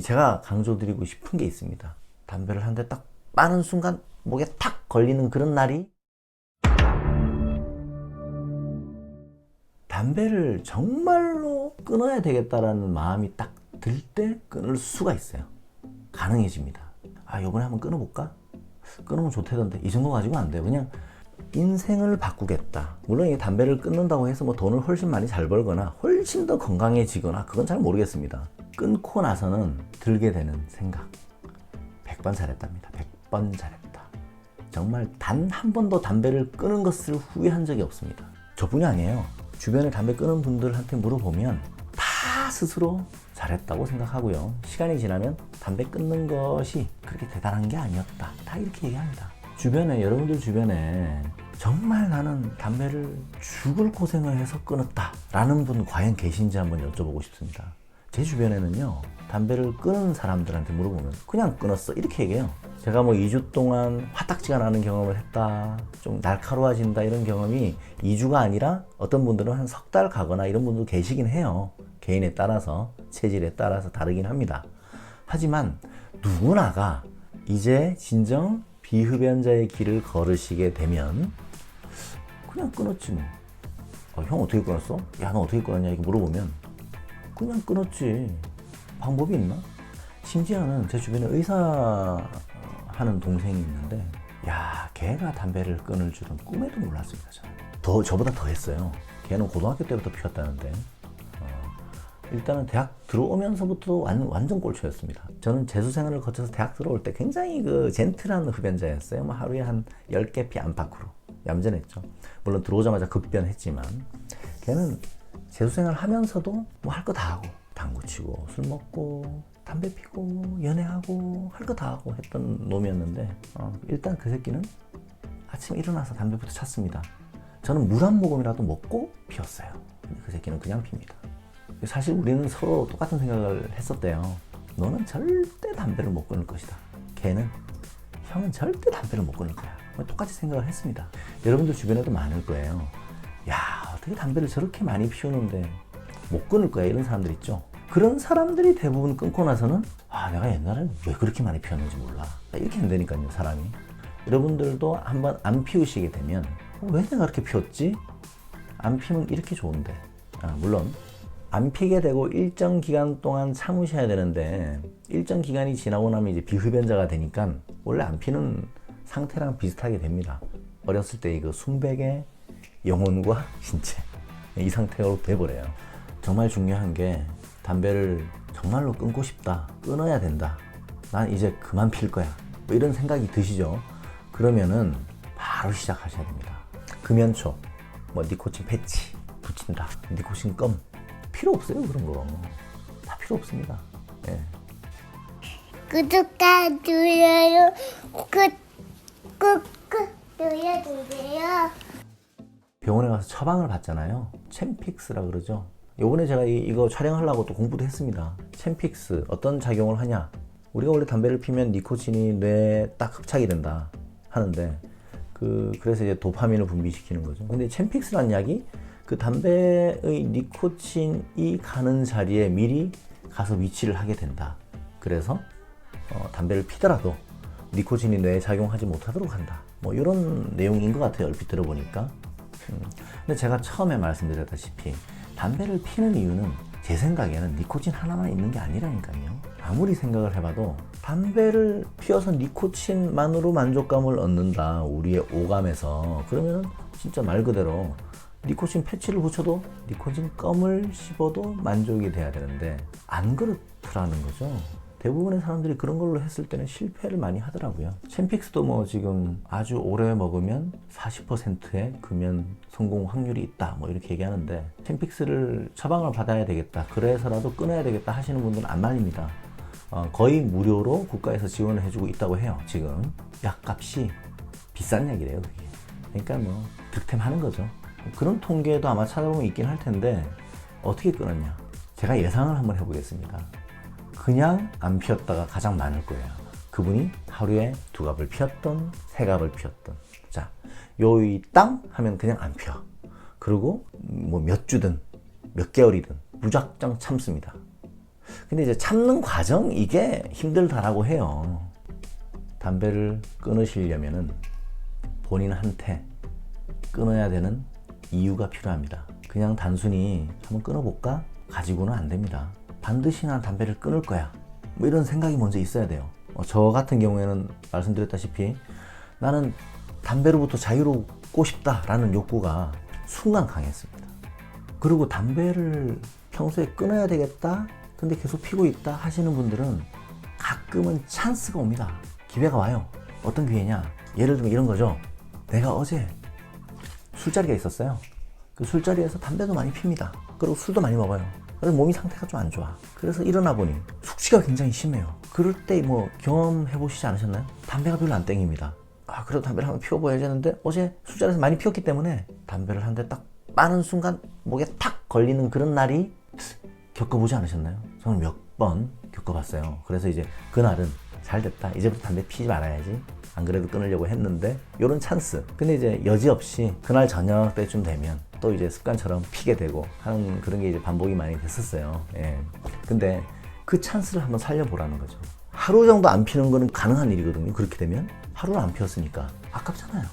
제가 강조드리고 싶은 게 있습니다. 담배를 한 대 딱 빠는 순간 목에 탁 걸리는 그런 날이, 담배를 정말로 끊어야 되겠다라는 마음이 딱 들 때 끊을 수가 있어요. 가능해집니다. 요번에 한번 끊어볼까? 끊으면 좋다던데 이 정도 가지고 안 돼요. 그냥 인생을 바꾸겠다. 물론 이 담배를 끊는다고 해서 뭐 돈을 훨씬 많이 잘 벌거나 훨씬 더 건강해지거나 그건 잘 모르겠습니다. 끊고 나서는 들게 되는 생각, 100번 잘했답니다. 100번 잘했다. 정말 단 한 번도 담배를 끊은 것을 후회한 적이 없습니다. 저뿐이 아니에요. 주변에 담배 끊은 분들한테 물어보면 다 스스로 잘했다고 생각하고요. 시간이 지나면 담배 끊는 것이 그렇게 대단한 게 아니었다. 다 이렇게 얘기합니다. 주변에, 여러분들 주변에 정말 나는 담배를 죽을 고생을 해서 끊었다 라는 분 과연 계신지 한번 여쭤보고 싶습니다. 제 주변에는요, 담배를 끊은 사람들한테 물어보면 그냥 끊었어 이렇게 얘기해요. 제가 뭐 2주 동안 화딱지가 나는 경험을 했다, 좀 날카로워진다 이런 경험이 2주가 아니라 어떤 분들은 한 석 달 가거나 이런 분도 계시긴 해요. 개인에 따라서, 체질에 따라서 다르긴 합니다. 하지만 누구나가 이제 진정 비흡연자의 길을 걸으시게 되면 그냥 끊었지 뭐. 형 어떻게 끊었어? 야, 너 어떻게 끊었냐 이렇게 물어보면 그냥 끊었지. 방법이 있나? 심지어는 제 주변에 의사 하는 동생이 있는데, 야, 걔가 담배를 끊을 줄은 꿈에도 몰랐습니다. 저보다 더 했어요. 걔는 고등학교 때부터 피웠다는데, 일단은 대학 들어오면서부터 완전 꼴초였습니다. 저는 재수 생활을 거쳐서 대학 들어올 때 굉장히 젠틀한 흡연자였어요. 뭐 하루에 한 10개 피 안팎으로 얌전했죠. 물론 들어오자마자 급변했지만, 걔는 재수 생활 하면서도 뭐 할 거 다 하고, 당구 치고 술 먹고 담배 피고 연애하고 할 거 다 하고 했던 놈이었는데, 일단 그 새끼는 아침에 일어나서 담배부터 찼습니다. 저는 물 한 모금이라도 먹고 피웠어요. 근데 그 새끼는 그냥 핍니다. 사실 우리는 서로 똑같은 생각을 했었대요. 너는 절대 담배를 못 끊을 것이다. 형은 절대 담배를 못 끊을 거야. 똑같이 생각을 했습니다. 여러분들 주변에도 많을 거예요. 야, 어떻게 담배를 저렇게 많이 피우는데 못 끊을 거야, 이런 사람들 있죠. 그런 사람들이 대부분 끊고 나서는 내가 옛날엔 왜 그렇게 많이 피웠는지 몰라, 이렇게 된다니까요, 사람이. 여러분들도 한번 안 피우시게 되면 왜 내가 그렇게 피웠지? 안 피우면 이렇게 좋은데. 물론 안 피게 되고 일정 기간 동안 참으셔야 되는데, 일정 기간이 지나고 나면 이제 비흡연자가 되니까 원래 안 피는 상태랑 비슷하게 됩니다. 어렸을 때 그 순백의 영혼과 신체, 이 상태로 돼버려요. 정말 중요한 게, 담배를 정말로 끊고 싶다, 끊어야 된다, 난 이제 그만 필 거야, 뭐 이런 생각이 드시죠? 그러면은 바로 시작하셔야 됩니다. 금연초, 뭐 니코틴 패치 붙인다, 니코틴 껌 필요 없어요. 그런 거 다 필요 없습니다. 예. 구독과 좋아요 꾹꾹꾹 눌러주세요. 병원에 가서 처방을 받잖아요. 챔픽스라 그러죠. 요번에 제가 이거 촬영하려고 또 공부도 했습니다. 챔픽스 어떤 작용을 하냐, 우리가 원래 담배를 피면 니코틴이 뇌에 딱 흡착이 된다 하는데, 그래서 이제 도파민을 분비시키는 거죠. 근데 챔픽스라는 약이 그 담배의 니코틴이 가는 자리에 미리 가서 위치를 하게 된다. 그래서 담배를 피더라도 니코틴이 뇌에 작용하지 못하도록 한다. 뭐 이런 내용인 것 같아요, 얼핏 들어보니까. 근데 제가 처음에 말씀드렸다시피 담배를 피는 이유는 제 생각에는 니코틴 하나만 있는 게 아니라니까요. 아무리 생각을 해봐도 담배를 피워서 니코틴만으로 만족감을 얻는다, 우리의 오감에서, 그러면 진짜 말 그대로 니코틴 패치를 붙여도 니코틴 껌을 씹어도 만족이 돼야 되는데 안 그렇더라는 거죠. 대부분의 사람들이 그런 걸로 했을 때는 실패를 많이 하더라고요. 챔픽스도 뭐 지금 아주 오래 먹으면 40%의 금연 성공 확률이 있다, 뭐 이렇게 얘기하는데, 챔픽스를 처방을 받아야 되겠다, 그래서라도 끊어야 되겠다 하시는 분들은 안 말립니다. 거의 무료로 국가에서 지원을 해주고 있다고 해요. 지금 약값이 비싼 약이래요, 그게. 그러니까 뭐 득템하는 거죠. 그런 통계도 아마 찾아보면 있긴 할 텐데, 어떻게 끊었냐, 제가 예상을 한번 해보겠습니다. 그냥 안 피웠다가 가장 많을 거예요. 그분이 하루에 2갑을 피웠던 3갑을 피웠던, 자, 요이 땅 하면 그냥 안 피워. 그리고 뭐 몇 주든 몇 개월이든 무작정 참습니다. 근데 이제 참는 과정 이게 힘들다라고 해요. 담배를 끊으시려면은 본인한테 끊어야 되는 이유가 필요합니다. 그냥 단순히 한번 끊어볼까? 가지고는 안 됩니다. 반드시 난 담배를 끊을 거야. 뭐 이런 생각이 먼저 있어야 돼요. 저 같은 경우에는 말씀드렸다시피 나는 담배로부터 자유롭고 싶다라는 욕구가 순간 강했습니다. 그리고 담배를 평소에 끊어야 되겠다? 근데 계속 피고 있다 하시는 분들은 가끔은 찬스가 옵니다. 기회가 와요. 어떤 기회냐? 예를 들면 이런 거죠. 내가 어제 술자리가 있었어요. 그 술자리에서 담배도 많이 핍니다. 그리고 술도 많이 먹어요. 그래서 몸이 상태가 좀 안 좋아. 그래서 일어나 보니 숙취가 굉장히 심해요. 그럴 때 뭐 경험해 보시지 않으셨나요? 담배가 별로 안 땡깁니다. 아, 그래도 담배를 한번 피워봐야지 했는데 어제 술자리에서 많이 피웠기 때문에 담배를 한 대 딱 빠는 순간 목에 탁 걸리는 그런 날이 겪어보지 않으셨나요? 저는 몇 번 겪어봤어요. 그래서 이제 그날은 잘 됐다. 이제부터 담배 피지 말아야지. 안 그래도 끊으려고 했는데 요런 찬스. 근데 이제 여지없이 그날 저녁 때쯤 되면 또 이제 습관처럼 피게 되고 하는 그런 게 이제 반복이 많이 됐었어요. 예. 근데 그 찬스를 한번 살려보라는 거죠. 하루 정도 안 피는 거는 가능한 일이거든요. 그렇게 되면 하루를 안 피웠으니까 아깝잖아요.